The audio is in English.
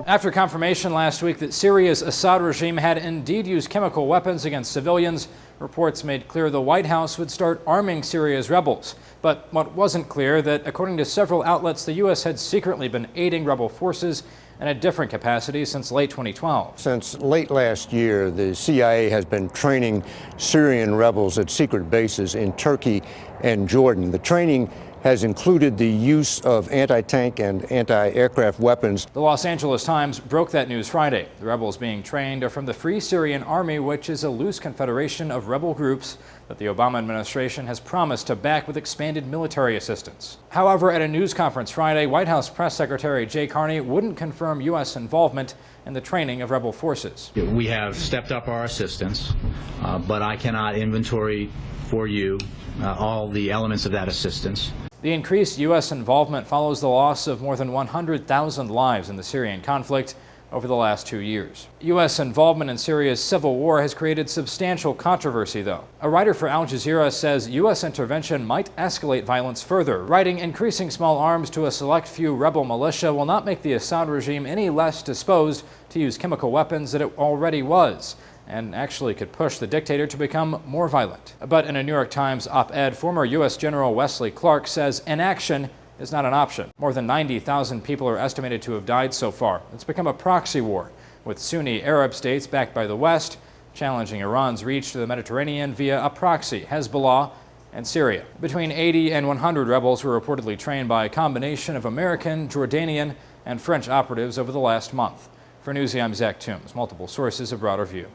After confirmation last week that Syria's Assad regime had indeed used chemical weapons against civilians, reports made clear the White House would start arming Syria's rebels. But what wasn't clear, that according to several outlets, the U.S. had secretly been aiding rebel forces in a different capacity since late 2012. Since late last year, the CIA has been training Syrian rebels at secret bases in Turkey and Jordan. The training has included the use of anti-tank and anti-aircraft weapons. The Los Angeles Times broke that news Friday. The rebels being trained are from the Free Syrian Army, which is a loose confederation of rebel groups that the Obama administration has promised to back with expanded military assistance. However, at a news conference Friday, White House Press Secretary Jay Carney wouldn't confirm U.S. involvement in the training of rebel forces. We have stepped up our assistance, but I cannot inventory for you all the elements of that assistance. The increased U.S. involvement follows the loss of more than 100,000 lives in the Syrian conflict over the last 2 years. U.S. involvement in Syria's civil war has created substantial controversy, though. A writer for Al Jazeera says U.S. intervention might escalate violence further, writing, "Increasing small arms to a select few rebel militia will not make the Assad regime any less disposed to use chemical weapons than it already was, and actually could push the dictator to become more violent." But in a New York Times op-ed, former U.S. General Wesley Clark says inaction is not an option. More than 90,000 people are estimated to have died so far. It's become a proxy war, with Sunni Arab states backed by the West challenging Iran's reach to the Mediterranean via a proxy, Hezbollah and Syria. Between 80 and 100 rebels were reportedly trained by a combination of American, Jordanian, and French operatives over the last month. For Newsy, I'm Zach Toombs. Multiple sources, a broader view.